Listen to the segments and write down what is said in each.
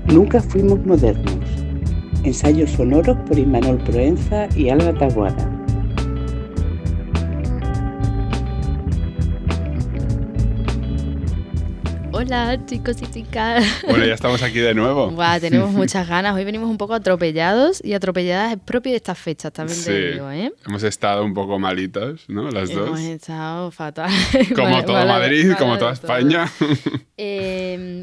Nunca fuimos modernos. Ensayos sonoros por Imanol Proenza y Alba Taboada. Hola chicos y chicas. Bueno, ya estamos aquí de nuevo. Buah, tenemos muchas ganas. Hoy venimos un poco atropellados y atropelladas es propio de estas fechas, también Sí, te digo, ¿eh? hemos estado un poco malitos, ¿no? Las dos. Hemos estado fatal. Como todo Madrid, como toda España.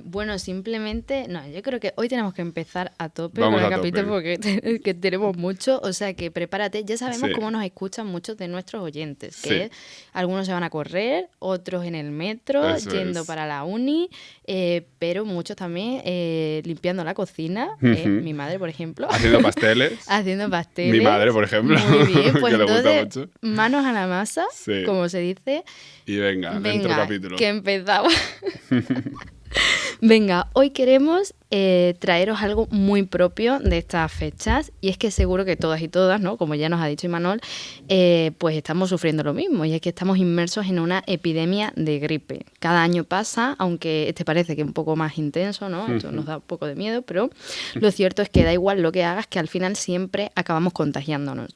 Bueno, simplemente, no, yo creo que hoy tenemos que empezar a tope Vamos con el a capítulo tope. porque que tenemos mucho, o sea que prepárate. Ya sabemos Sí. cómo nos escuchan muchos de nuestros oyentes, Sí. que algunos se van a correr, otros en el metro, Eso yendo es. para la uni, pero muchos también limpiando la cocina. Ujú. Mi madre, por ejemplo. Haciendo pasteles. Haciendo pasteles. Mi madre, por ejemplo. Muy bien, pues que le gusta entonces, mucho. manos a la masa, Sí. como se dice. Y venga, dentro Venga, capítulo. que empezamos. Venga, hoy queremos traeros algo muy propio de estas fechas y es que seguro que todas y todas, ¿no? Como ya nos ha dicho Imanol, pues estamos sufriendo lo mismo y es que estamos inmersos en una epidemia de gripe. Cada año pasa, aunque este parece que es un poco más intenso, ¿no? Esto nos da un poco de miedo, pero lo cierto es que da igual lo que hagas, que al final siempre acabamos contagiándonos.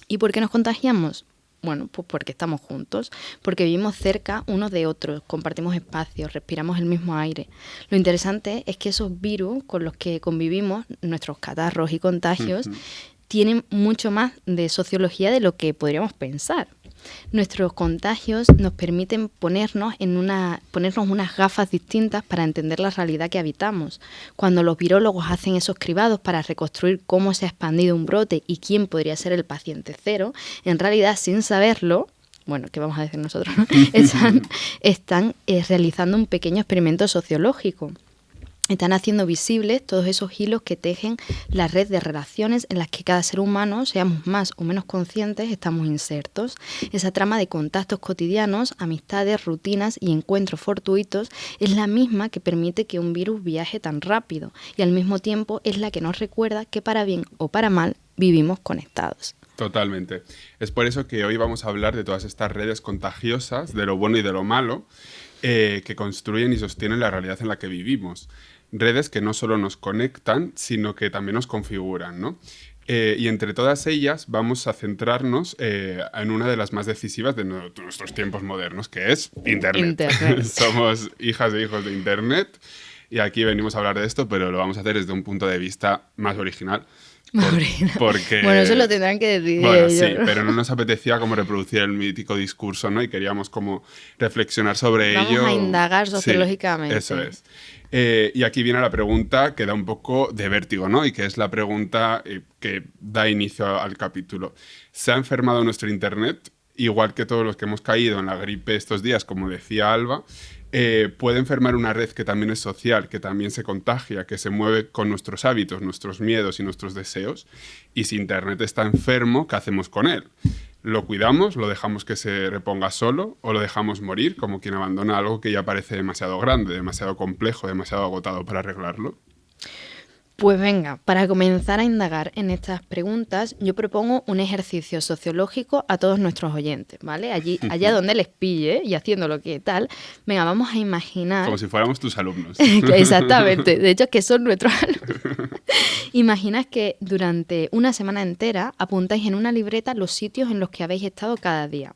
¿Y por qué nos contagiamos? Bueno, pues porque estamos juntos, porque vivimos cerca unos de otros, compartimos espacios, respiramos el mismo aire. Lo interesante es que esos virus con los que convivimos, nuestros catarros y contagios, tienen mucho más de sociología de lo que podríamos pensar. Nuestros contagios nos permiten ponernos unas gafas distintas para entender la realidad que habitamos. Cuando los virólogos hacen esos cribados para reconstruir cómo se ha expandido un brote y quién podría ser el paciente cero, en realidad, sin saberlo, bueno, ¿qué vamos a decir nosotros? ¿No? Están realizando un pequeño experimento sociológico. Están haciendo visibles todos esos hilos que tejen la red de relaciones en las que cada ser humano, seamos más o menos conscientes, estamos insertos. Esa trama de contactos cotidianos, amistades, rutinas y encuentros fortuitos es la misma que permite que un virus viaje tan rápido y al mismo tiempo es la que nos recuerda que para bien o para mal vivimos conectados. Totalmente. Es por eso que hoy vamos a hablar de todas estas redes contagiosas, de lo bueno y de lo malo, que construyen y sostienen la realidad en la que vivimos. Redes que no solo nos conectan, sino que también nos configuran, ¿no? Y entre todas ellas vamos a centrarnos en una de las más decisivas de nuestros tiempos modernos, que es Internet. Somos hijas e hijos de Internet y aquí venimos a hablar de esto, pero lo vamos a hacer desde un punto de vista más original. Porque, bueno, eso lo tendrán que decir bueno, ellos, sí, ¿no? pero no nos apetecía como reproducir el mítico discurso, ¿no? Y queríamos como reflexionar sobre Vamos ello. a indagar sociológicamente. Sí, eso es. Y aquí viene la pregunta que da un poco de vértigo, ¿no? Y que es la pregunta que da inicio al capítulo. ¿Se ha enfermado nuestro Internet? Igual que todos los que hemos caído en la gripe estos días, como decía Alba, puede enfermar una red que también es social, que también se contagia, que se mueve con nuestros hábitos, nuestros miedos y nuestros deseos. Y si Internet está enfermo, ¿qué hacemos con él? ¿Lo cuidamos? ¿Lo dejamos que se reponga solo? ¿O lo dejamos morir como quien abandona algo que ya parece demasiado grande, demasiado complejo, demasiado agotado para arreglarlo? Pues venga, para comenzar a indagar en estas preguntas, yo propongo un ejercicio sociológico a todos nuestros oyentes, ¿vale? Allá donde les pille y haciendo lo que tal, venga, vamos a imaginar... Como si fuéramos tus alumnos. Exactamente, de hecho es que son nuestros alumnos. Imaginad que durante una semana entera apuntáis en una libreta los sitios en los que habéis estado cada día.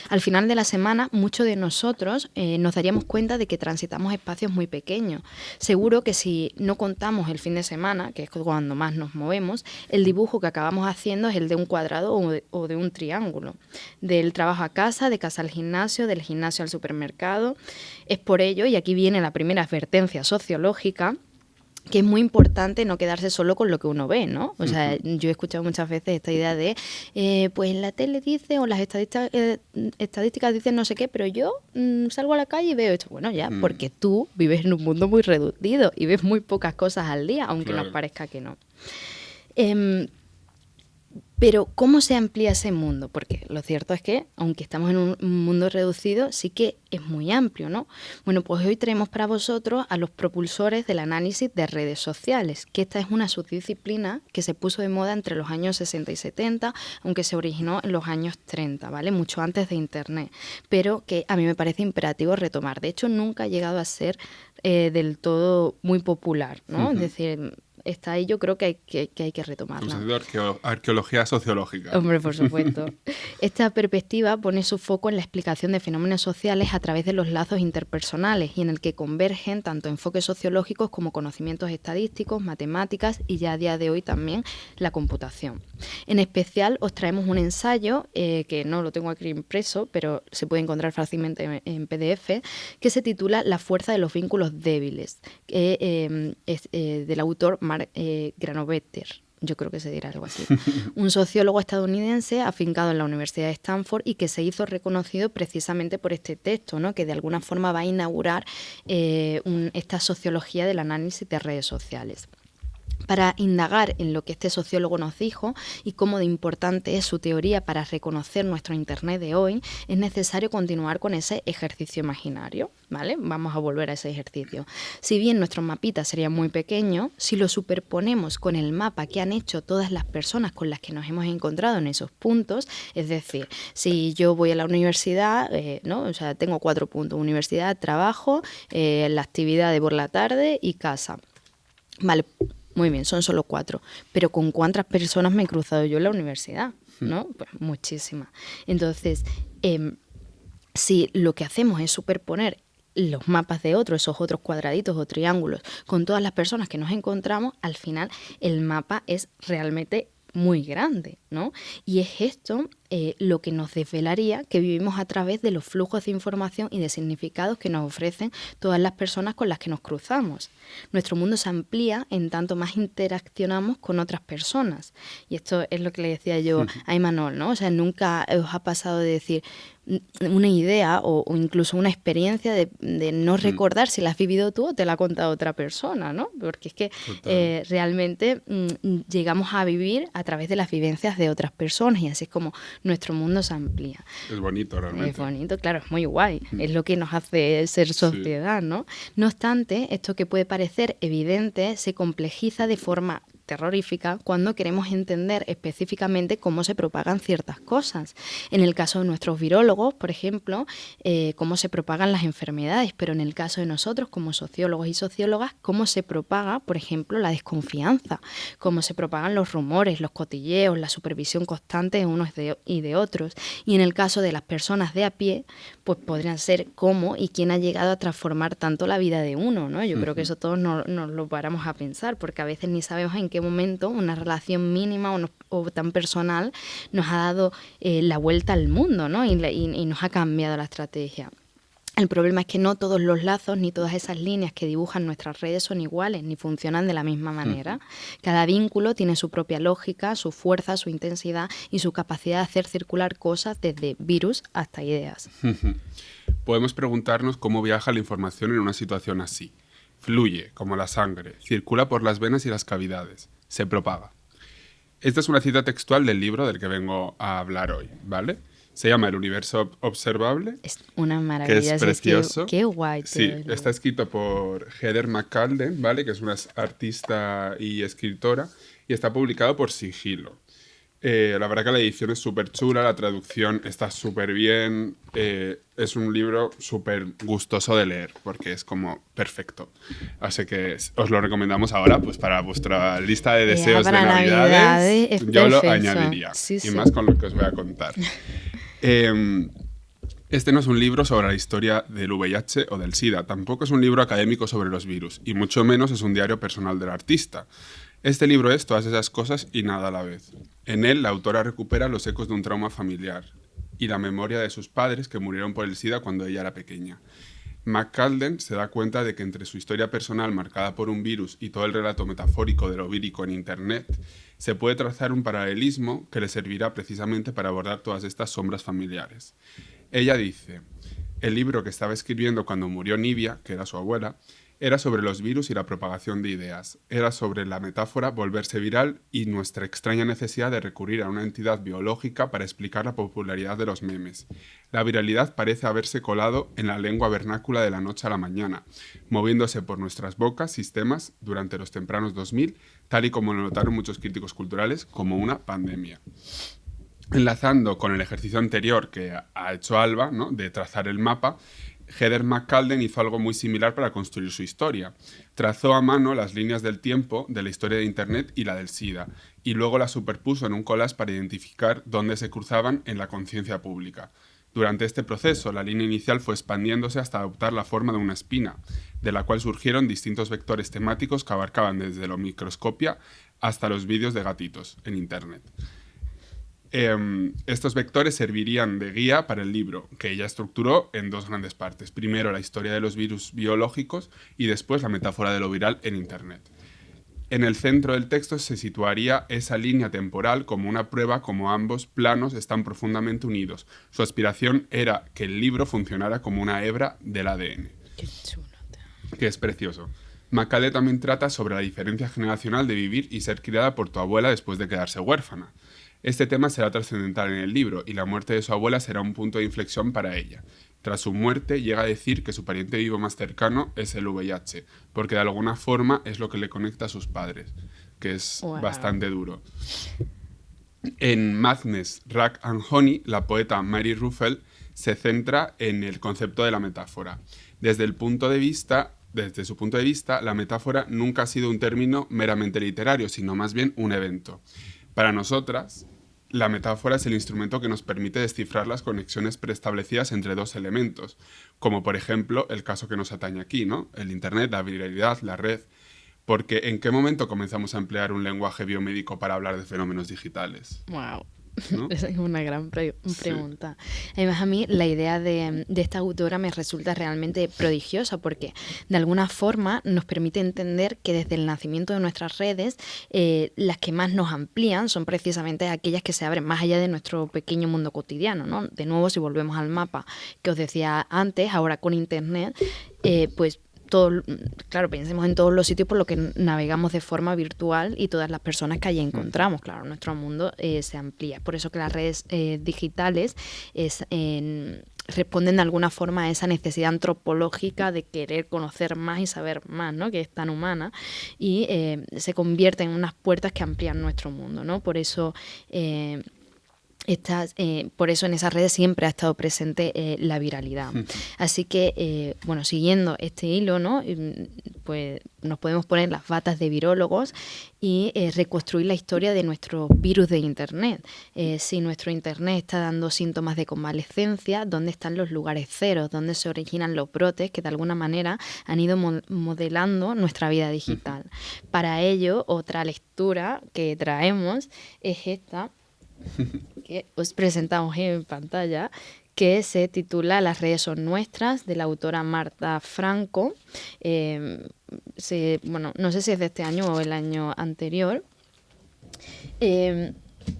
Al final de la semana, muchos de nosotros nos daríamos cuenta de que transitamos espacios muy pequeños. Seguro que si no contamos el fin de semana, que es cuando más nos movemos, el dibujo que acabamos haciendo es el de un cuadrado o de un triángulo. Del trabajo a casa, de casa al gimnasio, del gimnasio al supermercado. Es por ello, y aquí viene la primera advertencia sociológica, que es muy importante no quedarse solo con lo que uno ve, ¿no? O sea, yo he escuchado muchas veces esta idea de, pues la tele dice o las estadísticas dicen no sé qué, pero yo salgo a la calle y veo esto. Bueno, ya, porque tú vives en un mundo muy reducido y ves muy pocas cosas al día, aunque Claro. nos parezca que no. Pero ¿cómo se amplía ese mundo? Porque lo cierto es que, aunque estamos en un mundo reducido, sí que es muy amplio, ¿no? Bueno, pues hoy traemos para vosotros a los propulsores del análisis de redes sociales, que esta es una subdisciplina que se puso de moda entre los años 60 y 70, aunque se originó en los años 30, ¿vale? Mucho antes de Internet, pero que a mí me parece imperativo retomar. De hecho, nunca ha llegado a ser del todo muy popular, ¿no? Es decir, está ahí, yo creo que hay que retomarla. Hemos hecho arqueología sociológica. Hombre, por supuesto. Esta perspectiva pone su foco en la explicación de fenómenos sociales a través de los lazos interpersonales y en el que convergen tanto enfoques sociológicos como conocimientos estadísticos, matemáticas y ya a día de hoy también la computación. En especial os traemos un ensayo, que no lo tengo aquí impreso, pero se puede encontrar fácilmente en PDF, que se titula La fuerza de los vínculos débiles, que es del autor Mark Granovetter. Yo creo que se dirá algo así. Un sociólogo estadounidense afincado en la Universidad de Stanford y que se hizo reconocido precisamente por este texto, ¿no? Que de alguna forma va a inaugurar esta sociología del análisis de redes sociales. Para indagar en lo que este sociólogo nos dijo y cómo de importante es su teoría para reconocer nuestro Internet de hoy, es necesario continuar con ese ejercicio imaginario, ¿vale? Vamos a volver a ese ejercicio. Si bien nuestro mapita sería muy pequeño, si lo superponemos con el mapa que han hecho todas las personas con las que nos hemos encontrado en esos puntos, es decir, si yo voy a la universidad, ¿no? O sea, tengo 4 puntos: universidad, trabajo, la actividad de por la tarde y casa. Vale. Muy bien, son solo 4. Pero ¿con cuántas personas me he cruzado yo en la universidad? ¿No? Pues muchísimas. Entonces, si lo que hacemos es superponer los mapas de otros, esos otros cuadraditos o triángulos, con todas las personas que nos encontramos, al final el mapa es realmente muy grande, ¿no? Y es esto lo que nos desvelaría que vivimos a través de los flujos de información y de significados que nos ofrecen todas las personas con las que nos cruzamos. Nuestro mundo se amplía en tanto más interaccionamos con otras personas. Y esto es lo que le decía yo a Imanol, ¿no? O sea, nunca os ha pasado de decir una idea o incluso una experiencia de no recordar si la has vivido tú o te la ha contado otra persona, ¿no? Porque es que realmente llegamos a vivir a través de las vivencias de otras personas y así es como nuestro mundo se amplía. Es bonito, realmente. Es bonito, claro, es muy guay. Es lo que nos hace ser sociedad, ¿no? No obstante, esto que puede parecer evidente se complejiza de forma terrorífica cuando queremos entender específicamente cómo se propagan ciertas cosas. En el caso de nuestros virólogos, por ejemplo, cómo se propagan las enfermedades, pero en el caso de nosotros como sociólogos y sociólogas, cómo se propaga, por ejemplo, la desconfianza, cómo se propagan los rumores, los cotilleos, la supervisión constante de unos y de otros. Y en el caso de las personas de a pie, pues podrían ser cómo y quién ha llegado a transformar tanto la vida de uno, ¿no? Yo creo que eso todos nos lo paramos a pensar, porque a veces ni sabemos en qué momento una relación mínima o tan personal nos ha dado la vuelta al mundo, ¿no? Y nos ha cambiado la estrategia. El problema es que no todos los lazos ni todas esas líneas que dibujan nuestras redes son iguales ni funcionan de la misma manera. Cada vínculo tiene su propia lógica, su fuerza, su intensidad y su capacidad de hacer circular cosas desde virus hasta ideas. Podemos preguntarnos cómo viaja la información en una situación así. Fluye, como la sangre, circula por las venas y las cavidades, se propaga. Esta es una cita textual del libro del que vengo a hablar hoy, ¿vale? Se llama El universo observable. Es una maravilla. Que es precioso. Qué guay. Sí, está escrito por Heather McCalden, ¿vale? Que es una artista y escritora, y está publicado por Sigilo. La verdad que la edición es súper chula, la traducción está súper bien, es un libro súper gustoso de leer porque es como perfecto. Así que os lo recomendamos ahora pues para vuestra lista de deseos de Navidades. Yo lo añadiría, sí. Y más con lo que os voy a contar. Este no es un libro sobre la historia del VIH o del SIDA, tampoco es un libro académico sobre los virus, y mucho menos es un diario personal del artista. Este libro es todas esas cosas y nada a la vez. En él, la autora recupera los ecos de un trauma familiar y la memoria de sus padres que murieron por el SIDA cuando ella era pequeña. McCalden se da cuenta de que entre su historia personal marcada por un virus y todo el relato metafórico de lo vírico en Internet, se puede trazar un paralelismo que le servirá precisamente para abordar todas estas sombras familiares. Ella dice, el libro que estaba escribiendo cuando murió Nivia, que era su abuela, Era sobre los virus y la propagación de ideas. Era sobre la metáfora volverse viral y nuestra extraña necesidad de recurrir a una entidad biológica para explicar la popularidad de los memes. La viralidad parece haberse colado en la lengua vernácula de la noche a la mañana, moviéndose por nuestras bocas, sistemas, durante los tempranos 2000, tal y como lo notaron muchos críticos culturales, como una pandemia. Enlazando con el ejercicio anterior que ha hecho Alba, ¿no?, de trazar el mapa, Heather McCalden hizo algo muy similar para construir su historia. Trazó a mano las líneas del tiempo de la historia de Internet y la del SIDA, y luego las superpuso en un collage para identificar dónde se cruzaban en la conciencia pública. Durante este proceso, la línea inicial fue expandiéndose hasta adoptar la forma de una espina, de la cual surgieron distintos vectores temáticos que abarcaban desde la microscopia hasta los vídeos de gatitos en Internet. Estos vectores servirían de guía para el libro, que ella estructuró en dos grandes partes. Primero, la historia de los virus biológicos y después la metáfora de lo viral en Internet. En el centro del texto se situaría esa línea temporal como una prueba como ambos planos están profundamente unidos. Su aspiración era que el libro funcionara como una hebra del ADN. Qué chulo. Que es precioso. McCalden también trata sobre la diferencia generacional de vivir y ser criada por tu abuela después de quedarse huérfana. Este tema será trascendental en el libro y la muerte de su abuela será un punto de inflexión para ella. Tras su muerte, llega a decir que su pariente vivo más cercano es el VIH, porque de alguna forma es lo que le conecta a sus padres, que es bastante duro. En Madness, Rack and Honey, la poeta Mary Ruffell se centra en el concepto de la metáfora. Desde su punto de vista, la metáfora nunca ha sido un término meramente literario, sino más bien un evento. Para nosotras, la metáfora es el instrumento que nos permite descifrar las conexiones preestablecidas entre dos elementos, como por ejemplo el caso que nos atañe aquí, ¿no? El Internet, la viralidad, la red. Porque ¿en qué momento comenzamos a emplear un lenguaje biomédico para hablar de fenómenos digitales? Wow. ¿No? Esa es una gran pregunta. Sí. Además, a mí la idea de esta autora me resulta realmente prodigiosa porque de alguna forma nos permite entender que desde el nacimiento de nuestras redes, las que más nos amplían son precisamente aquellas que se abren más allá de nuestro pequeño mundo cotidiano, ¿no? De nuevo, si volvemos al mapa que os decía antes, ahora con Internet, pues claro, pensemos en todos los sitios por los que navegamos de forma virtual y todas las personas que allí encontramos. Claro, nuestro mundo se amplía. Por eso que las redes digitales responden de alguna forma a esa necesidad antropológica de querer conocer más y saber más, ¿no?, que es tan humana, y se convierten en unas puertas que amplían nuestro mundo, ¿no? Por eso por eso en esas redes siempre ha estado presente la viralidad. Así que, bueno, siguiendo este hilo, ¿no?, pues nos podemos poner las batas de virólogos y reconstruir la historia de nuestro virus de Internet. Si nuestro Internet está dando síntomas de convalescencia, ¿dónde están los lugares ceros? ¿Dónde se originan los brotes que de alguna manera han ido modelando nuestra vida digital? Para ello, otra lectura que traemos es esta, que os presentamos en pantalla, que se titula Las redes son nuestras, de la autora Marta Franco. Bueno, no sé si es de este año o el año anterior.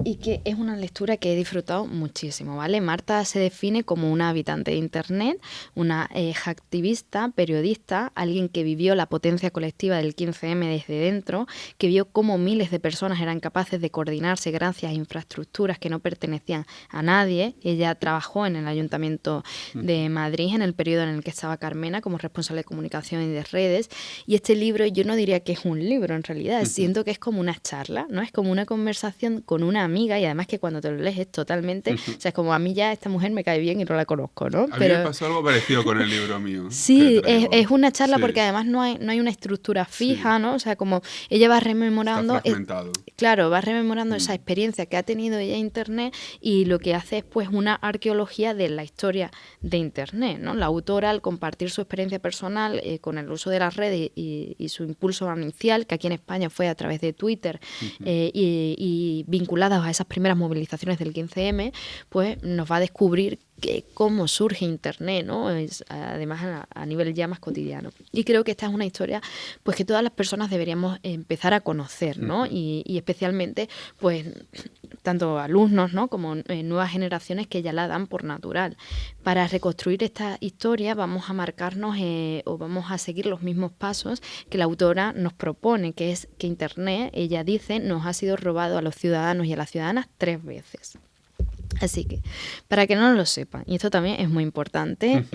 Y que es una lectura que he disfrutado muchísimo, ¿vale? Marta se define como una habitante de Internet, una hacktivista, periodista, alguien que vivió la potencia colectiva del 15M desde dentro, que vio cómo miles de personas eran capaces de coordinarse gracias a infraestructuras que no pertenecían a nadie. Ella trabajó en el Ayuntamiento de Madrid en el periodo en el que estaba Carmena como responsable de comunicación y de redes, y este libro yo no diría que es un libro en realidad, siento que es como una charla, ¿no? Es como una conversación con una amiga, y además que cuando te lo lees es totalmente, o sea, es como a mí ya esta mujer me cae bien y no la conozco, ¿no? A mí me pasó algo parecido con el libro mío. Sí, es una charla porque además no hay una estructura fija, ¿no? O sea, como ella va rememorando, está fragmentado. Claro, va rememorando esa experiencia que ha tenido ella en Internet, y lo que hace es pues una arqueología de la historia de Internet, ¿no? La autora, al compartir su experiencia personal con el uso de las redes y su impulso inicial, que aquí en España fue a través de Twitter, y vinculadas a esas primeras movilizaciones del 15M, pues nos va a descubrir cómo surge Internet, ¿no? Además a nivel ya más cotidiano. Y creo que esta es una historia pues que todas las personas deberíamos empezar a conocer, ¿no? Y especialmente pues tanto alumnos, ¿no? como nuevas generaciones que ya la dan por natural. Para reconstruir esta historia vamos a marcarnos o vamos a seguir los mismos pasos que la autora nos propone, que es que Internet, ella dice, nos ha sido robado a los ciudadanos y a las ciudadanas 3 veces. Así que, para que no lo sepan, y esto también es muy importante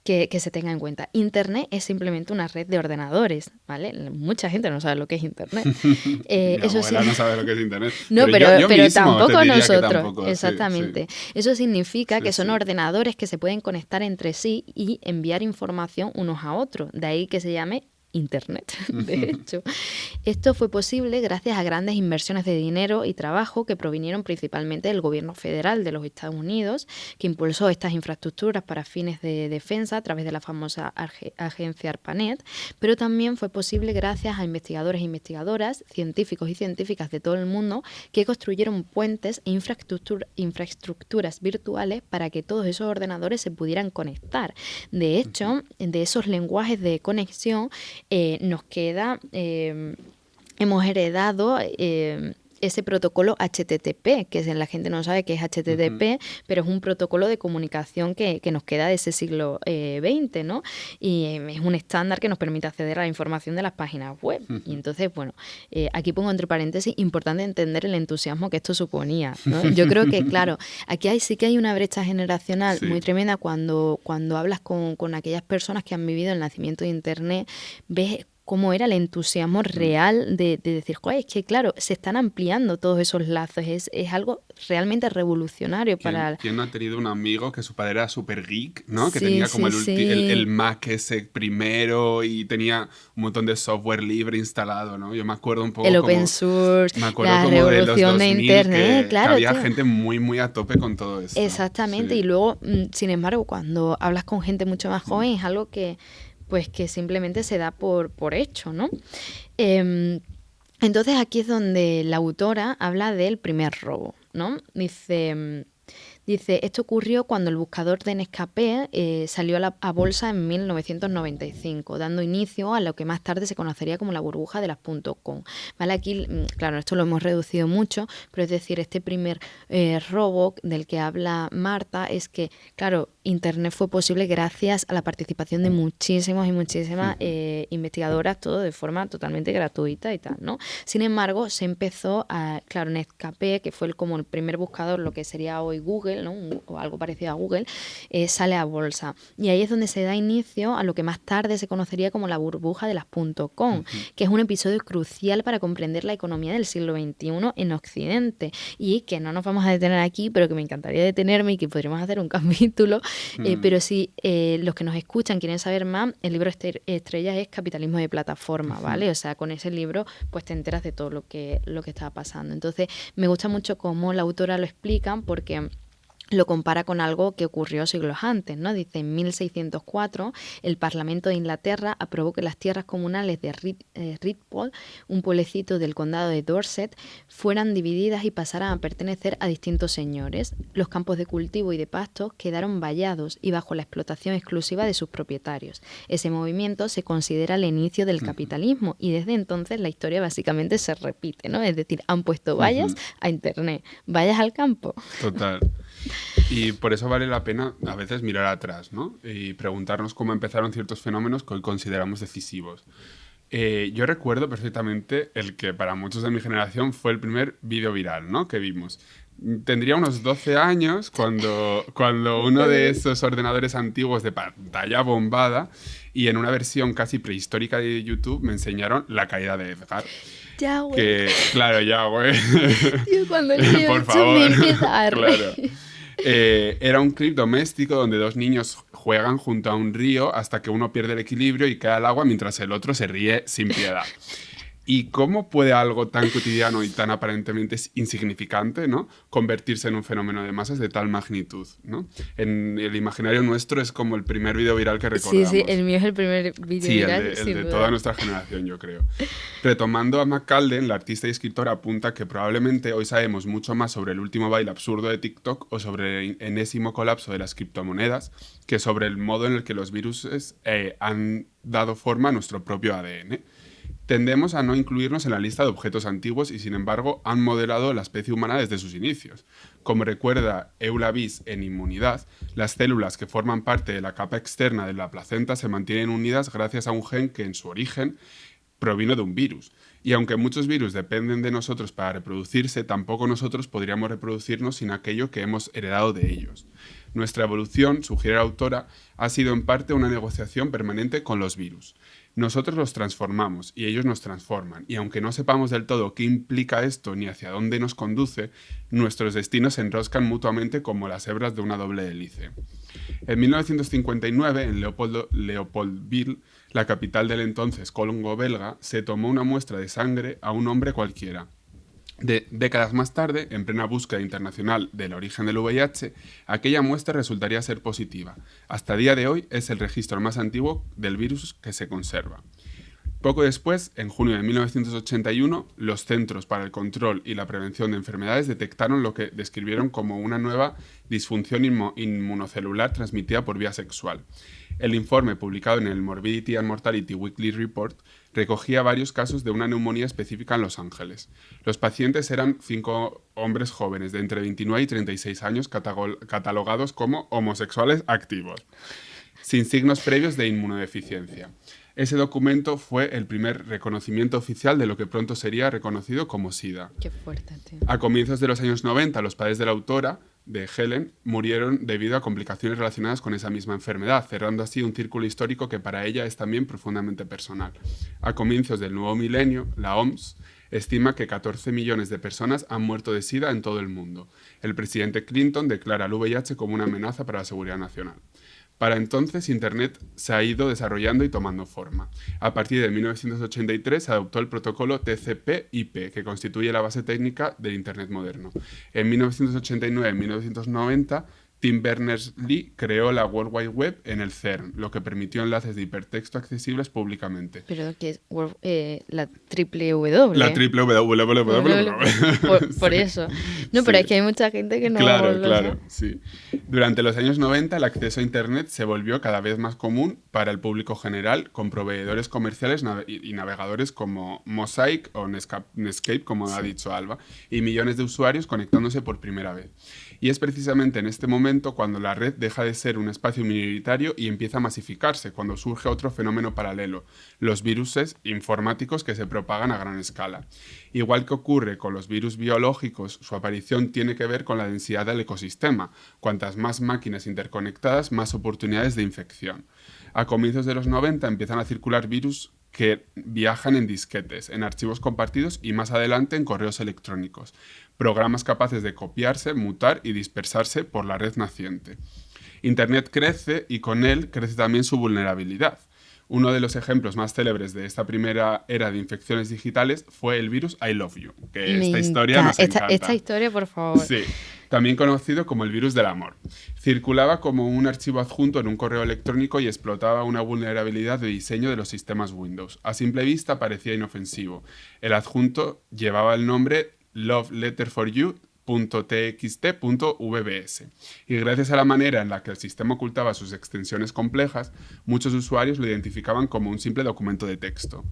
que se tenga en cuenta, Internet es simplemente una red de ordenadores, ¿vale? Mucha gente no sabe lo que es Internet. Eso sí, no sabe lo que es Internet. No, pero tampoco nosotros. Tampoco, exactamente. Sí. Eso significa que son ordenadores que se pueden conectar entre sí y enviar información unos a otros. De ahí que se llame Internet, de hecho. Esto fue posible gracias a grandes inversiones de dinero y trabajo que provinieron principalmente del gobierno federal de los Estados Unidos, que impulsó estas infraestructuras para fines de defensa a través de la famosa agencia ARPANET, pero también fue posible gracias a investigadores e investigadoras, científicos y científicas de todo el mundo, que construyeron puentes e infraestructuras virtuales para que todos esos ordenadores se pudieran conectar. De hecho, de esos lenguajes de conexión nos queda, hemos heredado ese protocolo HTTP, que la gente no sabe qué es HTTP, pero es un protocolo de comunicación que nos queda de ese siglo XX, ¿no? Y es un estándar que nos permite acceder a la información de las páginas web. Y entonces, bueno, aquí pongo entre paréntesis, importante entender el entusiasmo que esto suponía, ¿no? Yo creo que, claro, aquí sí que hay una brecha generacional muy tremenda cuando hablas con aquellas personas que han vivido el nacimiento de Internet, ves cómo era el entusiasmo real de decir, joder, es que claro, se están ampliando todos esos lazos, es algo realmente revolucionario para... ¿Quién no ha tenido un amigo que su padre era súper geek, ¿no? Que tenía como el Mac ese primero y tenía un montón de software libre instalado, ¿no? Yo me acuerdo un poco el open source, me acuerdo la como revolución de los 2000 de Internet, que había gente muy, muy a tope con todo eso. Exactamente, y luego, sin embargo, cuando hablas con gente mucho más joven, es algo que simplemente se da por hecho, ¿no? Entonces aquí es donde la autora habla del primer robo, ¿no? Dice, esto ocurrió cuando el buscador de Nescafé salió a bolsa en 1995, dando inicio a lo que más tarde se conocería como la burbuja de las .com. ¿Vale? Aquí, claro, esto lo hemos reducido mucho, pero es decir, este primer robo del que habla Marta es que, claro, Internet fue posible gracias a la participación de muchísimas investigadoras, todo de forma totalmente gratuita y tal, ¿no? Sin embargo, se empezó claro, Nescafé, que fue como el primer buscador, lo que sería hoy Google, ¿no? O algo parecido a Google, sale a bolsa. Y ahí es donde se da inicio a lo que más tarde se conocería como la burbuja de las .com, que es un episodio crucial para comprender la economía del siglo XXI en Occidente. Y que no nos vamos a detener aquí, pero que me encantaría detenerme y que podríamos hacer un capítulo. Pero si los que nos escuchan quieren saber más, el libro estrella es Capitalismo de plataforma, ¿vale? O sea, con ese libro pues te enteras de todo lo que estaba pasando. Entonces, me gusta mucho cómo la autora lo explica porque lo compara con algo que ocurrió siglos antes, ¿no? Dice, en 1604 el Parlamento de Inglaterra aprobó que las tierras comunales de Ripoll, un pueblecito del condado de Dorset, fueran divididas y pasaran a pertenecer a distintos señores. Los campos de cultivo y de pastos quedaron vallados y bajo la explotación exclusiva de sus propietarios. Ese movimiento se considera el inicio del capitalismo y desde entonces la historia básicamente se repite, ¿no? Es decir, han puesto vallas a Internet, vallas al campo. Total. Y por eso vale la pena a veces mirar atrás, ¿no? Y preguntarnos cómo empezaron ciertos fenómenos que hoy consideramos decisivos. Yo recuerdo perfectamente el que para muchos de mi generación fue el primer vídeo viral, ¿no? Que vimos. Tendría unos 12 años cuando uno de esos ordenadores antiguos de pantalla bombada y en una versión casi prehistórica de YouTube me enseñaron la caída de Edgar. Ya, güey. Que, claro, ya, güey. Tío, cuando el por favor, me empieza a reír. Claro. Era un clip doméstico donde dos niños juegan junto a un río hasta que uno pierde el equilibrio y cae al agua mientras el otro se ríe sin piedad. ¿Y cómo puede algo tan cotidiano y tan aparentemente insignificante, ¿no?, convertirse en un fenómeno de masas de tal magnitud, ¿no? En el imaginario nuestro es como el primer vídeo viral que recordamos. Sí, el mío es el primer vídeo viral. Sí, el de toda nuestra generación, yo creo. Retomando a McCalden, la artista y escritora apunta que probablemente hoy sabemos mucho más sobre el último baile absurdo de TikTok o sobre el enésimo colapso de las criptomonedas que sobre el modo en el que los virus han dado forma a nuestro propio ADN. Tendemos a no incluirnos en la lista de objetos antiguos y, sin embargo, han modelado la especie humana desde sus inicios. Como recuerda Eula Biss en Inmunidad, las células que forman parte de la capa externa de la placenta se mantienen unidas gracias a un gen que, en su origen, provino de un virus. Y aunque muchos virus dependen de nosotros para reproducirse, tampoco nosotros podríamos reproducirnos sin aquello que hemos heredado de ellos. Nuestra evolución, sugiere la autora, ha sido en parte una negociación permanente con los virus. Nosotros los transformamos y ellos nos transforman, y aunque no sepamos del todo qué implica esto ni hacia dónde nos conduce, nuestros destinos se enroscan mutuamente como las hebras de una doble hélice. En 1959, en Leopoldville, la capital del entonces Congo belga, se tomó una muestra de sangre a un hombre cualquiera. Décadas más tarde, en plena búsqueda internacional del origen del VIH, aquella muestra resultaría ser positiva. Hasta día de hoy es el registro más antiguo del virus que se conserva. Poco después, en junio de 1981, los Centros para el Control y la Prevención de Enfermedades detectaron lo que describieron como una nueva disfunción inmunocelular transmitida por vía sexual. El informe, publicado en el Morbidity and Mortality Weekly Report, recogía varios casos de una neumonía específica en Los Ángeles. Los pacientes eran 5 hombres jóvenes de entre 29 y 36 años catalogados como homosexuales activos, sin signos previos de inmunodeficiencia. Ese documento fue el primer reconocimiento oficial de lo que pronto sería reconocido como SIDA. Qué fuerte, tío. A comienzos de los años 90, los padres de la autora, de Helen, murieron debido a complicaciones relacionadas con esa misma enfermedad, cerrando así un círculo histórico que para ella es también profundamente personal. A comienzos del nuevo milenio, la OMS estima que 14 millones de personas han muerto de SIDA en todo el mundo. El presidente Clinton declara el VIH como una amenaza para la seguridad nacional. Para entonces, Internet se ha ido desarrollando y tomando forma. A partir de 1983 se adoptó el protocolo TCP/IP, que constituye la base técnica del Internet moderno. En 1989 y 1990, Tim Berners-Lee creó la World Wide Web en el CERN, lo que permitió enlaces de hipertexto accesibles públicamente. Pero que es la triple W. La triple W. Por eso. No, pero Sí. es que hay mucha gente que no Claro, sí. Durante los años 90, el acceso a Internet se volvió cada vez más común para el público general, con proveedores comerciales y navegadores como Mosaic o Netscape, como ha dicho Alba, y millones de usuarios conectándose por primera vez. Y es precisamente en este momento cuando la red deja de ser un espacio minoritario y empieza a masificarse, cuando surge otro fenómeno paralelo, los viruses informáticos que se propagan a gran escala. Igual que ocurre con los virus biológicos, su aparición tiene que ver con la densidad del ecosistema. Cuantas más máquinas interconectadas, más oportunidades de infección. A comienzos de los 90 empiezan a circular virus que viajan en disquetes, en archivos compartidos y más adelante en correos electrónicos. Programas capaces de copiarse, mutar y dispersarse por la red naciente. Internet crece y con él crece también su vulnerabilidad. Uno de los ejemplos más célebres de esta primera era de infecciones digitales fue el virus I Love You, que esta historia nos encanta. Esta historia, por favor. Sí, también conocido como el virus del amor. Circulaba como un archivo adjunto en un correo electrónico y explotaba una vulnerabilidad de diseño de los sistemas Windows. A simple vista parecía inofensivo. El adjunto llevaba el nombre loveletterforyou.txt.vbs. Y gracias a la manera en la que el sistema ocultaba sus extensiones complejas, muchos usuarios lo identificaban como un simple documento de texto.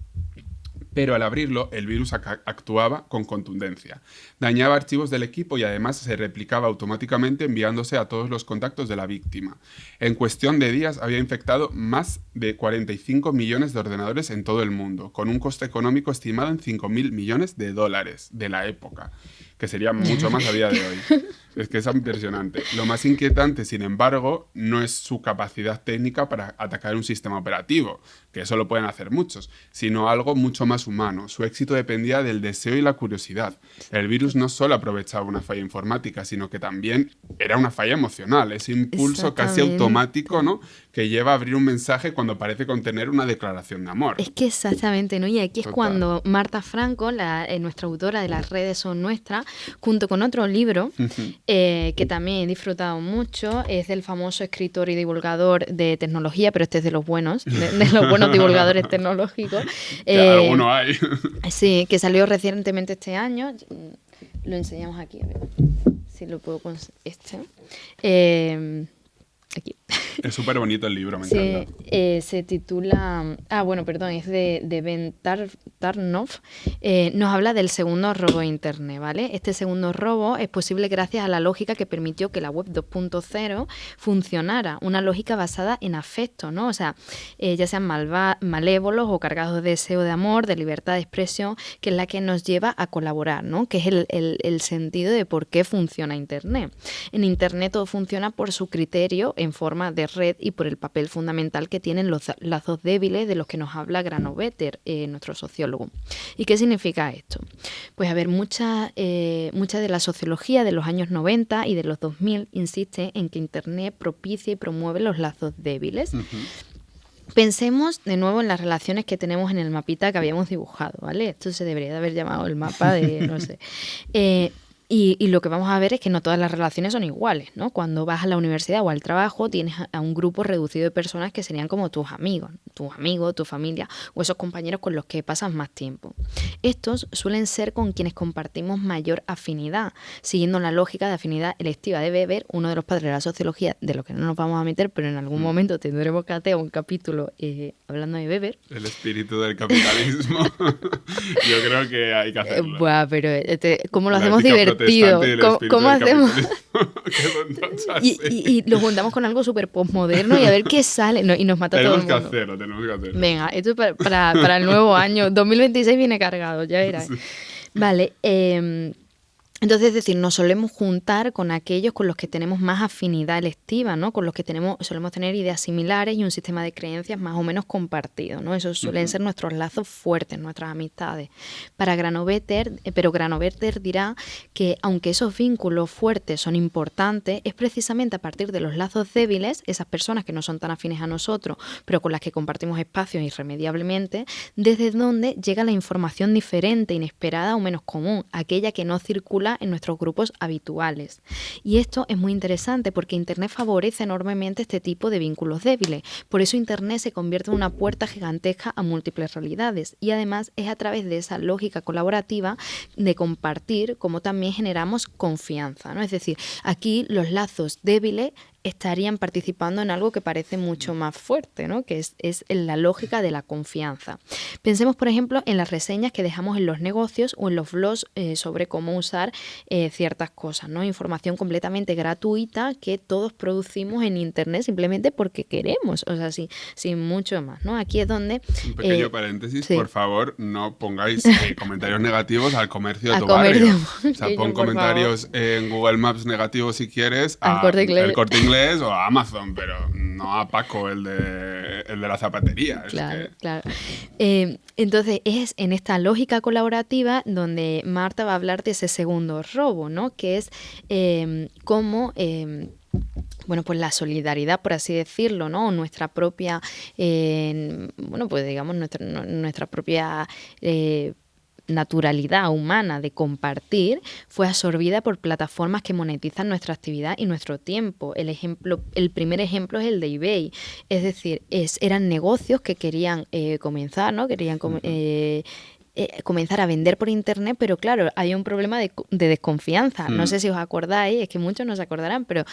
Pero al abrirlo, el virus actuaba con contundencia. Dañaba archivos del equipo y además se replicaba automáticamente enviándose a todos los contactos de la víctima. En cuestión de días había infectado más de 45 millones de ordenadores en todo el mundo, con un coste económico estimado en $5.000 millones de la época. que sería mucho más a día de hoy. Es que es impresionante. Lo más inquietante, sin embargo, no es su capacidad técnica para atacar un sistema operativo, que eso lo pueden hacer muchos, sino algo mucho más humano. Su éxito dependía del deseo y la curiosidad. El virus no solo aprovechaba una falla informática, sino que también era una falla emocional, ese impulso casi automático, ¿no?, que lleva a abrir un mensaje cuando parece contener una declaración de amor. Es que exactamente, ¿no? Y aquí es Total. cuando Marta Franco, nuestra autora de Las redes son nuestras, junto con otro libro que también he disfrutado mucho, es del famoso escritor y divulgador de tecnología, pero este es de los buenos, de los buenos divulgadores tecnológicos. Alguno hay. Sí, que salió recientemente este año. Lo enseñamos aquí, a ver si lo puedo conseguir. Aquí. Es súper bonito el libro, me Sí, encanta. se titula... es de Ben Tarnoff. Nos habla del segundo robo de Internet, ¿vale? Este segundo robo es posible gracias a la lógica que permitió que la web 2.0 funcionara, una lógica basada en afecto, ¿no? O sea, ya sean malévolos o cargados de deseo de amor, de libertad de expresión, que es la que nos lleva a colaborar, ¿no? Que es el sentido de por qué funciona Internet. En Internet todo funciona por su criterio en forma de red y por el papel fundamental que tienen los lazos débiles de los que nos habla Granovetter, nuestro sociólogo. ¿Y qué significa esto? Pues a ver, mucha de la sociología de los años 90 y de los 2000 insiste en que Internet propicia y promueve los lazos débiles. Pensemos de nuevo en las relaciones que tenemos en el mapita que habíamos dibujado, ¿vale? Esto se debería de haber llamado el mapa de, no sé... Y lo que vamos a ver es que no todas las relaciones son iguales, ¿no? Cuando vas a la universidad o al trabajo tienes a un grupo reducido de personas que serían como tus amigos, tu familia o esos compañeros con los que pasas más tiempo. Estos suelen ser con quienes compartimos mayor afinidad, siguiendo la lógica de afinidad electiva de Weber, uno de los padres de la sociología, de lo que no nos vamos a meter, pero en algún momento tendremos que hacer un capítulo hablando de Weber. El espíritu del capitalismo. Yo creo que hay que hacerlo. Buah, pero ¿cómo lo hacemos divertido? ¿Cómo hacemos? y lo juntamos con algo súper postmoderno y a ver qué sale. No, y nos mata todo el mundo. Tenemos que hacerlo. Venga, esto es para el nuevo año. 2026 viene cargado, ya verás. Sí. Vale, entonces, es decir, nos solemos juntar con aquellos con los que tenemos más afinidad electiva, ¿no? Con los que solemos tener ideas similares y un sistema de creencias más o menos compartido, ¿no? Esos suelen ser nuestros lazos fuertes, nuestras amistades. Para Granovetter, pero Granovetter dirá que aunque esos vínculos fuertes son importantes, es precisamente a partir de los lazos débiles, esas personas que no son tan afines a nosotros, pero con las que compartimos espacios irremediablemente, desde donde llega la información diferente, inesperada o menos común, aquella que no circula en nuestros grupos habituales. Y esto es muy interesante porque Internet favorece enormemente este tipo de vínculos débiles. Por eso Internet se convierte en una puerta gigantesca a múltiples realidades y además es a través de esa lógica colaborativa de compartir como también generamos confianza, ¿no? Es decir, aquí los lazos débiles estarían participando en algo que parece mucho más fuerte, ¿no? Que es la lógica de la confianza. Pensemos, por ejemplo, en las reseñas que dejamos en los negocios o en los blogs sobre cómo usar ciertas cosas, ¿no? Información completamente gratuita que todos producimos en Internet simplemente porque queremos, o sea, sin mucho más, ¿no? Aquí es donde... Un pequeño paréntesis, sí. Por favor, no pongáis comentarios negativos al comercio de tu barrio. O sea, pon comentarios en Google Maps negativos si quieres al Corte Inglés o a Amazon, pero no a Paco, el de la zapatería. Claro. Entonces es en esta lógica colaborativa donde Marta va a hablar de ese segundo robo, ¿no? Que es cómo... pues la solidaridad, por así decirlo, ¿no? Nuestra propia, nuestra propia naturalidad humana de compartir fue absorbida por plataformas que monetizan nuestra actividad y nuestro tiempo. El primer ejemplo es el de eBay, es decir, eran negocios que querían comenzar, ¿no? Querían comenzar a vender por Internet, pero claro, hay un problema de desconfianza. No sé si os acordáis, es que muchos no se acordarán, pero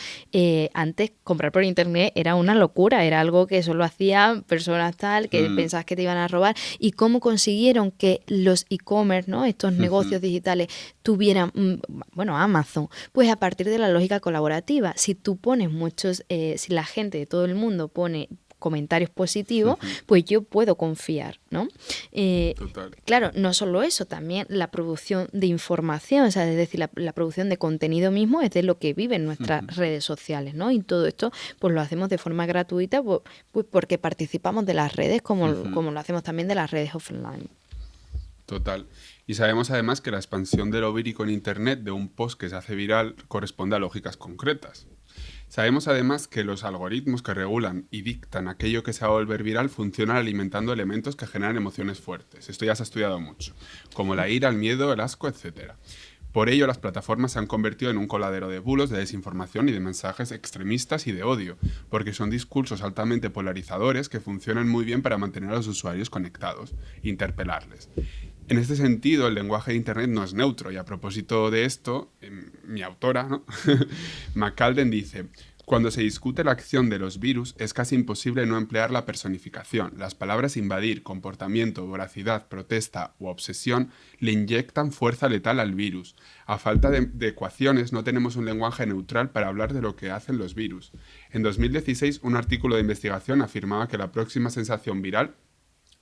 antes comprar por Internet era una locura, era algo que solo hacían personas tal, que pensabas que te iban a robar. ¿Y cómo consiguieron que los e-commerce, ¿no? Estos negocios digitales tuvieran, Amazon? Pues a partir de la lógica colaborativa. Si tú pones si la gente de todo el mundo pone comentarios positivos, pues yo puedo confiar, ¿no? Total. Claro, no solo eso, también la producción de información, o sea, es decir, la producción de contenido mismo es de lo que viven nuestras redes sociales, ¿no? Y todo esto pues lo hacemos de forma gratuita, pues porque participamos de las redes como lo hacemos también de las redes offline. Total. Y sabemos además que la expansión de lo vírico en Internet de un post que se hace viral corresponde a lógicas concretas. Sabemos además que los algoritmos que regulan y dictan aquello que se va a volver viral funcionan alimentando elementos que generan emociones fuertes. Esto ya se ha estudiado mucho, como la ira, el miedo, el asco, etc. Por ello, las plataformas se han convertido en un coladero de bulos, de desinformación y de mensajes extremistas y de odio, porque son discursos altamente polarizadores que funcionan muy bien para mantener a los usuarios conectados, interpelarles. En este sentido, el lenguaje de Internet no es neutro, y a propósito de esto, mi autora, ¿no? McCalden dice: cuando se discute la acción de los virus, es casi imposible no emplear la personificación. Las palabras invadir, comportamiento, voracidad, protesta u obsesión le inyectan fuerza letal al virus. A falta de ecuaciones, no tenemos un lenguaje neutral para hablar de lo que hacen los virus. En 2016, un artículo de investigación afirmaba que la próxima sensación viral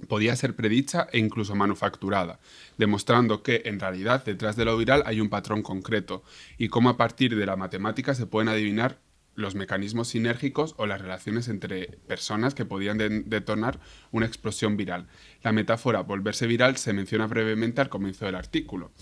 podía ser predicha e incluso manufacturada, demostrando que, en realidad, detrás de lo viral hay un patrón concreto y cómo a partir de la matemática se pueden adivinar los mecanismos sinérgicos o las relaciones entre personas que podían detonar una explosión viral. La metáfora volverse viral se menciona brevemente al comienzo del artículo.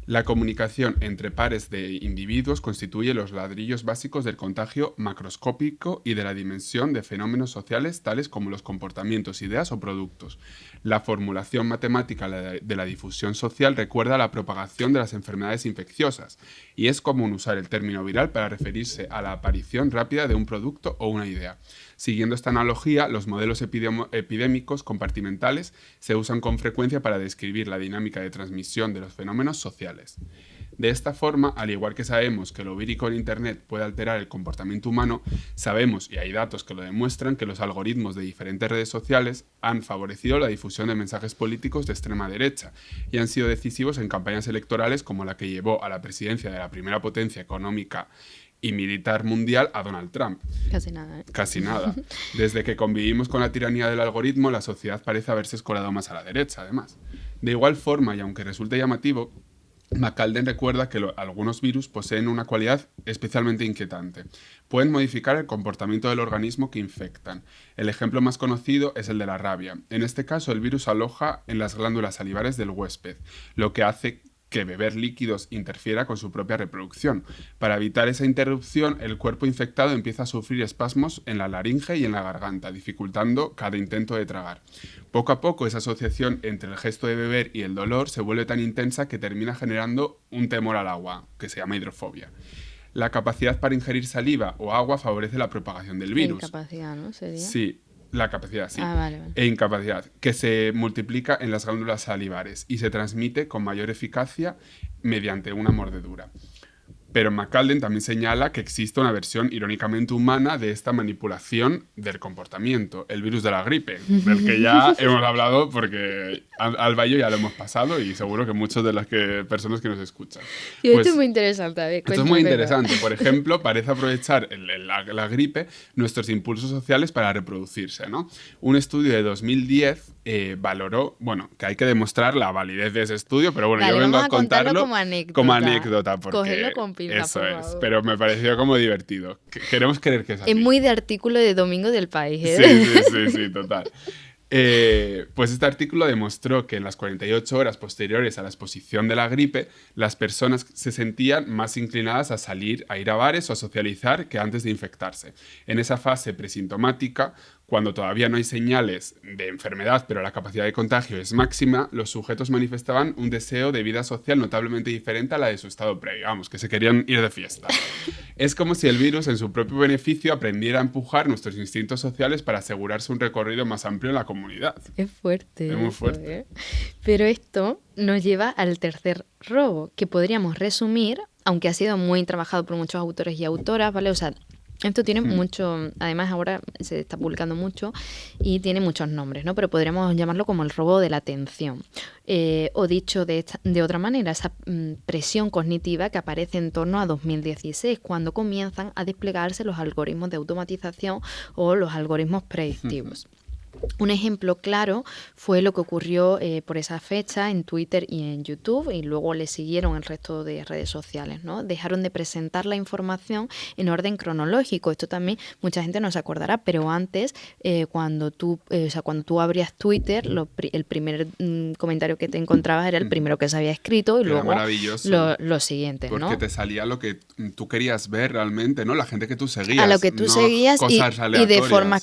La comunicación entre pares de individuos constituye los ladrillos básicos del contagio macroscópico y de la dimensión de fenómenos sociales tales como los comportamientos, ideas o productos. La formulación matemática de la difusión social recuerda la propagación de las enfermedades infecciosas y es común usar el término viral para referirse a la aparición rápida de un producto o una idea. Siguiendo esta analogía, los modelos epidémicos compartimentales se usan con frecuencia para describir la dinámica de transmisión de los fenómenos sociales. De esta forma, al igual que sabemos que lo vírico en Internet puede alterar el comportamiento humano, sabemos, y hay datos que lo demuestran, que los algoritmos de diferentes redes sociales han favorecido la difusión de mensajes políticos de extrema derecha y han sido decisivos en campañas electorales como la que llevó a la presidencia de la primera potencia económica y militar mundial a Donald Trump. Casi nada, ¿eh? Casi nada. Desde que convivimos con la tiranía del algoritmo, la sociedad parece haberse escorado más a la derecha, además. De igual forma, y aunque resulte llamativo, McCalden recuerda que algunos virus poseen una cualidad especialmente inquietante. Pueden modificar el comportamiento del organismo que infectan. El ejemplo más conocido es el de la rabia. En este caso, el virus aloja en las glándulas salivares del huésped, lo que hace que beber líquidos interfiera con su propia reproducción. Para evitar esa interrupción, el cuerpo infectado empieza a sufrir espasmos en la laringe y en la garganta, dificultando cada intento de tragar. Poco a poco, esa asociación entre el gesto de beber y el dolor se vuelve tan intensa que termina generando un temor al agua, que se llama hidrofobia. La capacidad para ingerir saliva o agua favorece la propagación del virus. Incapacidad, ¿no? ¿Sería? Sí. La capacidad, sí. Vale. E incapacidad, que se multiplica en las glándulas salivares y se transmite con mayor eficacia mediante una mordedura. Pero McCalden también señala que existe una versión irónicamente humana de esta manipulación del comportamiento, el virus de la gripe, del que ya hemos hablado porque Alba y yo ya lo hemos pasado y seguro que muchas de las personas que nos escuchan. Y esto es muy interesante. A ver, esto es muy interesante. Por ejemplo, parece aprovechar la gripe nuestros impulsos sociales para reproducirse, ¿no? Un estudio de 2010 valoró, que hay que demostrar la validez de ese estudio, pero bueno, vale, yo vengo a contarlo como como anécdota porque cogerlo con pinzas, eso por es, favor. pero me pareció como divertido. Queremos creer que es así. Es muy de artículo de Domingo del País, ¿eh? Sí, total. Pues este artículo demostró que en las 48 horas posteriores a la exposición de la gripe, las personas se sentían más inclinadas a salir, a ir a bares o a socializar que antes de infectarse. En esa fase presintomática, cuando todavía no hay señales de enfermedad, pero la capacidad de contagio es máxima, los sujetos manifestaban un deseo de vida social notablemente diferente a la de su estado previo, que se querían ir de fiesta. Es como si el virus, en su propio beneficio, aprendiera a empujar nuestros instintos sociales para asegurarse un recorrido más amplio en la comunidad. Es fuerte. Es muy fuerte. ¿eh? Pero esto nos lleva al tercer robo, que podríamos resumir, aunque ha sido muy trabajado por muchos autores y autoras, ¿vale? O sea, Esto tiene mucho, además ahora se está publicando mucho y tiene muchos nombres, ¿no? Pero podríamos llamarlo como el robo de la atención. O dicho de otra manera, esa presión cognitiva que aparece en torno a 2016, cuando comienzan a desplegarse los algoritmos de automatización o los algoritmos predictivos. Un ejemplo claro fue lo que ocurrió por esa fecha en Twitter y en YouTube, y luego le siguieron el resto de redes sociales, ¿no? Dejaron de presentar la información en orden cronológico. Esto también mucha gente no se acordará, pero antes, cuando tú abrías Twitter, el primer comentario que te encontrabas era el primero que se había escrito y luego los siguientes, ¿no? Porque te salía lo que tú querías ver realmente, ¿no? La gente que tú seguías. A lo que tú seguías y de forma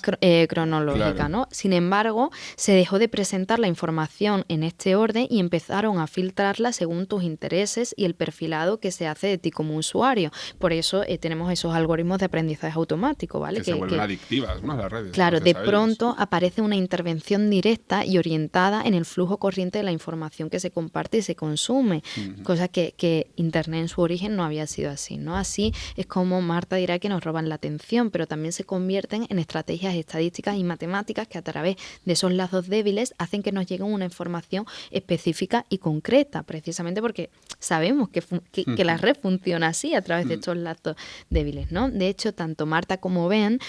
cronológica, claro. ¿no? Sin embargo, se dejó de presentar la información en este orden y empezaron a filtrarla según tus intereses y el perfilado que se hace de ti como usuario. Por eso tenemos esos algoritmos de aprendizaje automático, ¿vale? Que se vuelven adictivas, ¿no? Las redes. Claro, de pronto aparece una intervención directa y orientada en el flujo corriente de la información que se comparte y se consume, cosa que Internet en su origen no había sido así, ¿no? Así es como Marta dirá que nos roban la atención, pero también se convierten en estrategias estadísticas y matemáticas que a través de esos lazos débiles hacen que nos llegue una información específica y concreta, precisamente porque sabemos que la red funciona así a través de estos lazos débiles, ¿no? De hecho, tanto Marta como Ben,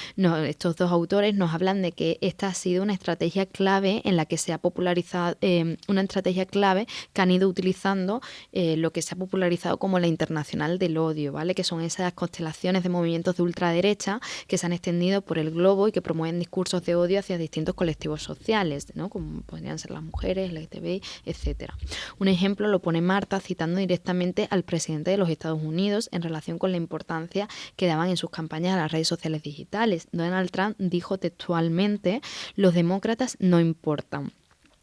estos dos autores, nos hablan de que esta ha sido una estrategia clave en la que se ha popularizado, una estrategia clave que han ido utilizando lo que se ha popularizado como la internacional del odio, ¿vale? Que son esas constelaciones de movimientos de ultraderecha que se han extendido por el globo y que promueven discursos de odio hacia distintos colectivos sociales, ¿no? Como podrían ser las mujeres, la LGTBI, etcétera. Un ejemplo lo pone Marta citando directamente al presidente de los Estados Unidos en relación con la importancia que daban en sus campañas a las redes sociales digitales. Donald Trump dijo textualmente: "Los demócratas no importan.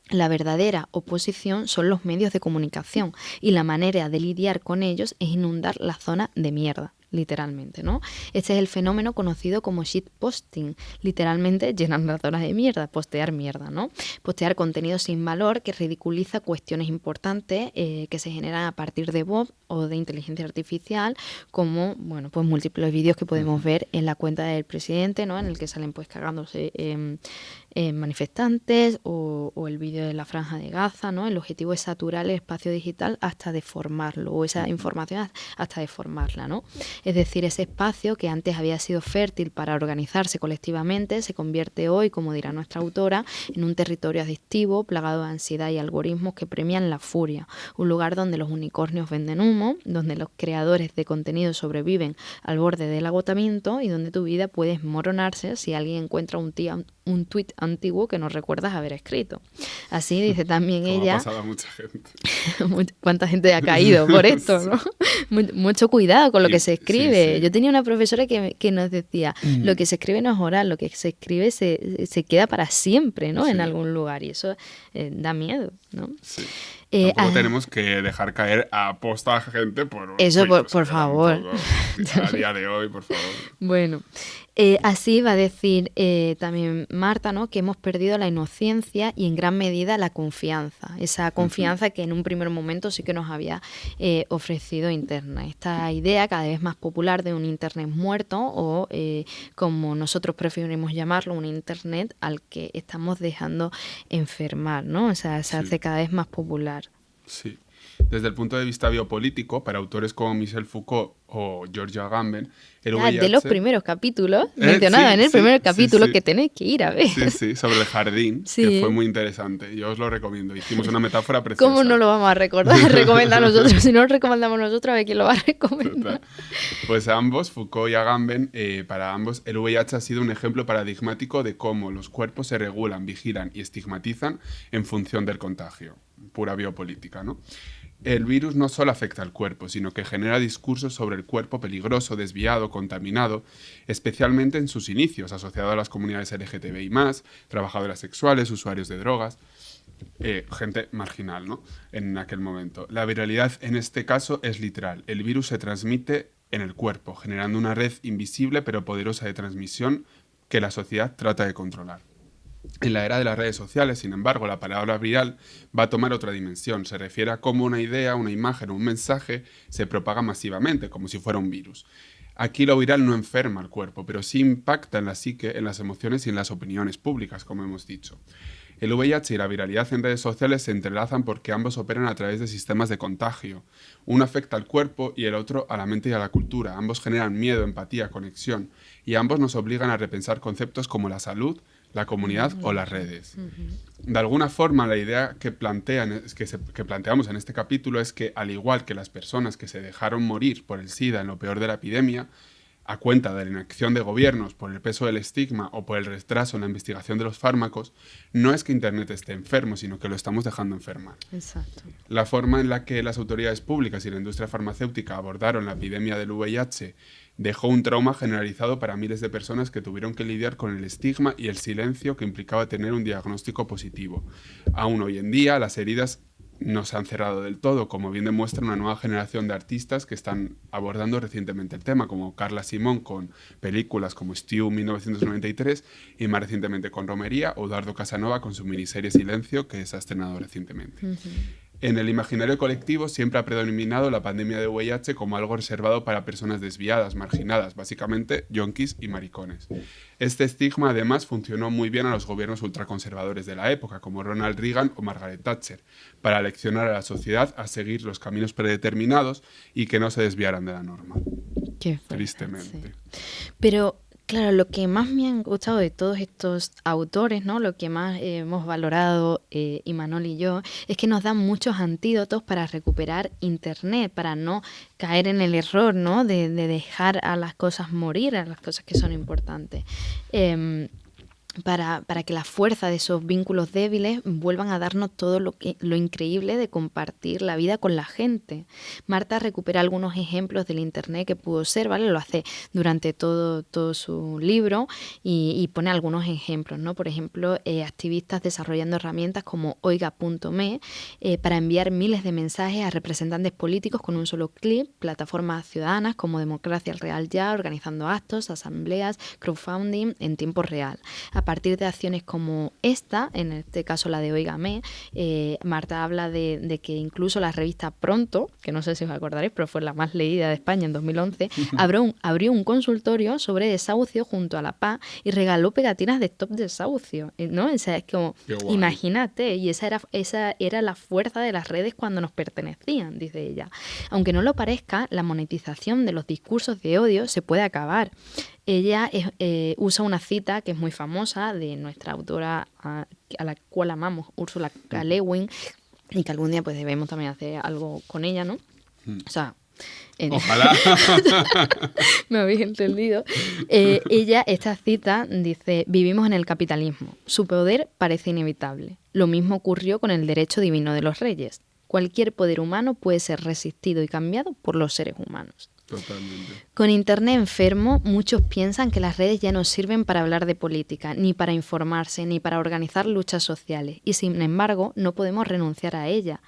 La verdadera oposición son los medios de comunicación y la manera de lidiar con ellos es inundar la zona de mierda". Literalmente, ¿no? Este es el fenómeno conocido como shitposting, literalmente llenar las zonas de mierda, postear mierda, ¿no? Postear contenido sin valor que ridiculiza cuestiones importantes que se generan a partir de bots o de inteligencia artificial, como, bueno, pues múltiples vídeos que podemos ver en la cuenta del presidente, ¿no? En el que salen pues cagándose manifestantes o el vídeo de la Franja de Gaza, ¿no? El objetivo es saturar el espacio digital hasta deformarlo, o esa información hasta deformarla, ¿no? Es decir, ese espacio que antes había sido fértil para organizarse colectivamente se convierte hoy, como dirá nuestra autora, en un territorio adictivo, plagado de ansiedad y algoritmos que premian la furia, un lugar donde los unicornios venden humo, donde los creadores de contenido sobreviven al borde del agotamiento y donde tu vida puede desmoronarse si alguien encuentra un tuit antiguo que no recuerdas haber escrito. Así dice también Como ella. Ha pasado a mucha gente. ¿Cuánta gente ha caído por esto, no? Mucho cuidado con lo que se escribe. Sí. Yo tenía una profesora que nos decía, lo que se escribe no es oral, lo que se escribe se queda para siempre, ¿no? Sí. En algún lugar, y eso da miedo, ¿no? Sí. Tampoco tenemos que dejar caer a posta a gente por eso, tuit, por favor. A día de hoy, por favor. Bueno, así va a decir también Marta, ¿no? Que hemos perdido la inocencia y en gran medida la confianza. Esa confianza que en un primer momento sí que nos había ofrecido Internet. Esta idea cada vez más popular de un Internet muerto o, como nosotros preferimos llamarlo, un Internet al que estamos dejando enfermar, ¿no? O sea, se hace cada vez más popular. Sí. Desde el punto de vista biopolítico, para autores como Michel Foucault o George Agamben, el VIH... De los primeros capítulos, mencionado en el primer capítulo, que tenéis que ir a ver. Sí, sobre el jardín, que fue muy interesante. Yo os lo recomiendo. Hicimos una metáfora preciosa. ¿Cómo no lo vamos a recordar? Recomendar nosotros. Si no lo recomendamos nosotros, a ver quién lo va a recomendar. Pues a ambos, Foucault y Agamben, para ambos, el VIH ha sido un ejemplo paradigmático de cómo los cuerpos se regulan, vigilan y estigmatizan en función del contagio. Pura biopolítica, ¿no? El virus no solo afecta al cuerpo, sino que genera discursos sobre el cuerpo peligroso, desviado, contaminado, especialmente en sus inicios, asociado a las comunidades LGTBI+, trabajadoras sexuales, usuarios de drogas, gente marginal, ¿no? En aquel momento. La viralidad en este caso es literal. El virus se transmite en el cuerpo, generando una red invisible pero poderosa de transmisión que la sociedad trata de controlar. En la era de las redes sociales, sin embargo, la palabra viral va a tomar otra dimensión. Se refiere a cómo una idea, una imagen o un mensaje se propaga masivamente, como si fuera un virus. Aquí lo viral no enferma al cuerpo, pero sí impacta en la psique, en las emociones y en las opiniones públicas, como hemos dicho. El VIH y la viralidad en redes sociales se entrelazan porque ambos operan a través de sistemas de contagio. Uno afecta al cuerpo y el otro a la mente y a la cultura. Ambos generan miedo, empatía, conexión, y ambos nos obligan a repensar conceptos como la salud, la comunidad o las redes. De alguna forma, la idea que planteamos en este capítulo es que, al igual que las personas que se dejaron morir por el SIDA en lo peor de la epidemia, a cuenta de la inacción de gobiernos por el peso del estigma o por el retraso en la investigación de los fármacos, no es que Internet esté enfermo, sino que lo estamos dejando enfermar. Exacto. La forma en la que las autoridades públicas y la industria farmacéutica abordaron la epidemia del VIH dejó un trauma generalizado para miles de personas que tuvieron que lidiar con el estigma y el silencio que implicaba tener un diagnóstico positivo. Aún hoy en día, las heridas no se han cerrado del todo, como bien demuestra una nueva generación de artistas que están abordando recientemente el tema, como Carla Simón con películas como Stew 1993 y más recientemente con Romería, o Eduardo Casanova con su miniserie Silencio, que se ha estrenado recientemente. En el imaginario colectivo siempre ha predominado la pandemia de VIH como algo reservado para personas desviadas, marginadas, básicamente yonkis y maricones. Este estigma además funcionó muy bien a los gobiernos ultraconservadores de la época, como Ronald Reagan o Margaret Thatcher, para leccionar a la sociedad a seguir los caminos predeterminados y que no se desviaran de la norma. Qué fuerte, tristemente. Sí. Pero claro, lo que más me han gustado de todos estos autores, ¿no? Lo que más hemos valorado Imanol y yo, es que nos dan muchos antídotos para recuperar Internet, para no caer en el error, ¿no? De dejar a las cosas morir, a las cosas que son importantes. Para que la fuerza de esos vínculos débiles vuelvan a darnos todo lo increíble de compartir la vida con la gente. Marta recupera algunos ejemplos del Internet que pudo ser, ¿vale? Lo hace durante todo su libro y pone algunos ejemplos, ¿no? Por ejemplo, activistas desarrollando herramientas como oiga.me para enviar miles de mensajes a representantes políticos con un solo clic, plataformas ciudadanas como Democracia Real Ya, organizando actos, asambleas, crowdfunding en tiempo real. A partir de acciones como esta, en este caso la de Óigame, Marta habla de que incluso la revista Pronto, que no sé si os acordaréis, pero fue la más leída de España en 2011, abrió un consultorio sobre desahucio junto a la PA y regaló pegatinas de Stop Desahucio, ¿no? O sea, es como, imagínate, y esa era la fuerza de las redes cuando nos pertenecían, dice ella. Aunque no lo parezca, la monetización de los discursos de odio se puede acabar. Ella usa una cita que es muy famosa de nuestra autora a la cual amamos, Ursula K. Le Guin, y que algún día pues debemos también hacer algo con ella, ¿no? O sea, ojalá. me habéis entendido. Esta cita dice: vivimos en el capitalismo. Su poder parece inevitable. Lo mismo ocurrió con el derecho divino de los reyes. Cualquier poder humano puede ser resistido y cambiado por los seres humanos. Totalmente. Con Internet enfermo, muchos piensan que las redes ya no sirven para hablar de política, ni para informarse, ni para organizar luchas sociales, y sin embargo no podemos renunciar a ella.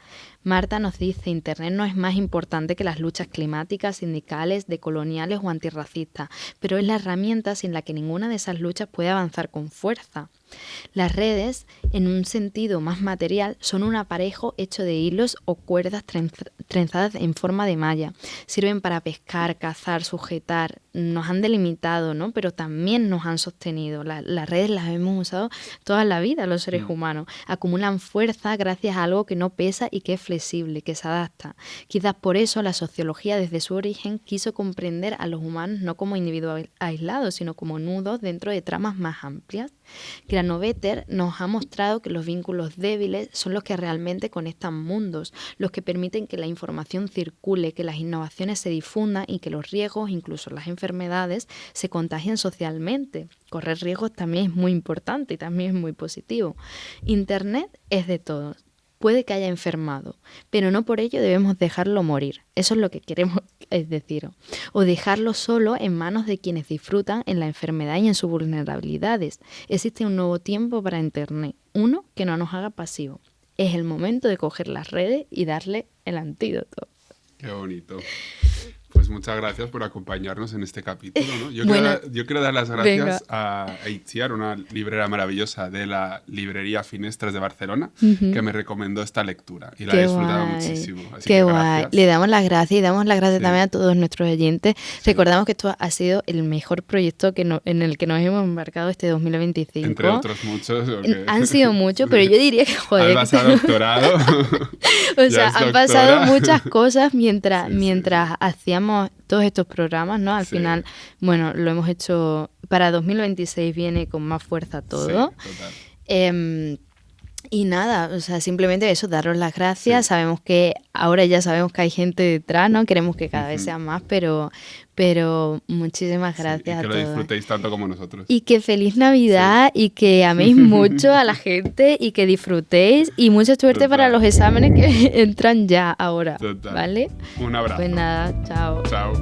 Marta nos dice: Internet no es más importante que las luchas climáticas, sindicales, decoloniales o antirracistas, pero es la herramienta sin la que ninguna de esas luchas puede avanzar con fuerza. Las redes, en un sentido más material, son un aparejo hecho de hilos o cuerdas trenzadas en forma de malla. Sirven para pescar, cazar, sujetar. Nos han delimitado, ¿no? Pero también nos han sostenido. Las redes las hemos usado toda la vida los seres humanos. Acumulan fuerza gracias a algo que no pesa y que es flexible, que se adapta. Quizás por eso la sociología desde su origen quiso comprender a los humanos no como individuos aislados, sino como nudos dentro de tramas más amplias. Granovetter nos ha mostrado que los vínculos débiles son los que realmente conectan mundos, los que permiten que la información circule, que las innovaciones se difundan y que los riesgos, incluso las enfermedades, se contagien socialmente. Correr riesgos también es muy importante y también es muy positivo. Internet es de todos. Puede que haya enfermado, pero no por ello debemos dejarlo morir. Eso es lo que queremos decir. O dejarlo solo en manos de quienes disfrutan en la enfermedad y en sus vulnerabilidades. Existe un nuevo tiempo para Internet, uno que no nos haga pasivos. Es el momento de coger las redes y darle el antídoto. Qué bonito. Pues Pues muchas gracias por acompañarnos en este capítulo, ¿no? Yo quiero dar las venga. gracias a Itziar, una librera maravillosa de la librería Finestras de Barcelona, que me recomendó esta lectura y la he disfrutado muchísimo. Así Qué que guay. gracias. Le damos las gracias y damos las gracias Sí. también a todos nuestros oyentes. Sí. Recordamos que esto ha sido el mejor proyecto en el que nos hemos embarcado este 2025. Entre otros muchos. Porque... Han sido muchos, pero yo diría que, joder, Alba se ha doctorado. o sea, Ya es han doctora. pasado muchas cosas mientras Sí. hacíamos todos estos programas, ¿no? Al Sí. final, bueno, lo hemos hecho para 2026, viene con más fuerza todo. Sí, total. Y nada, o sea, simplemente eso, daros las gracias. Sí. Sabemos que ahora ya sabemos que hay gente detrás, ¿no? Queremos que cada vez sea más, pero muchísimas gracias Sí, y que a lo todos. disfrutéis tanto como nosotros. Y que feliz Navidad y que améis mucho a la gente y que disfrutéis y mucha suerte Total. para los exámenes que entran ya ahora, Total. ¿vale? Un abrazo. Pues nada, chao. Chao.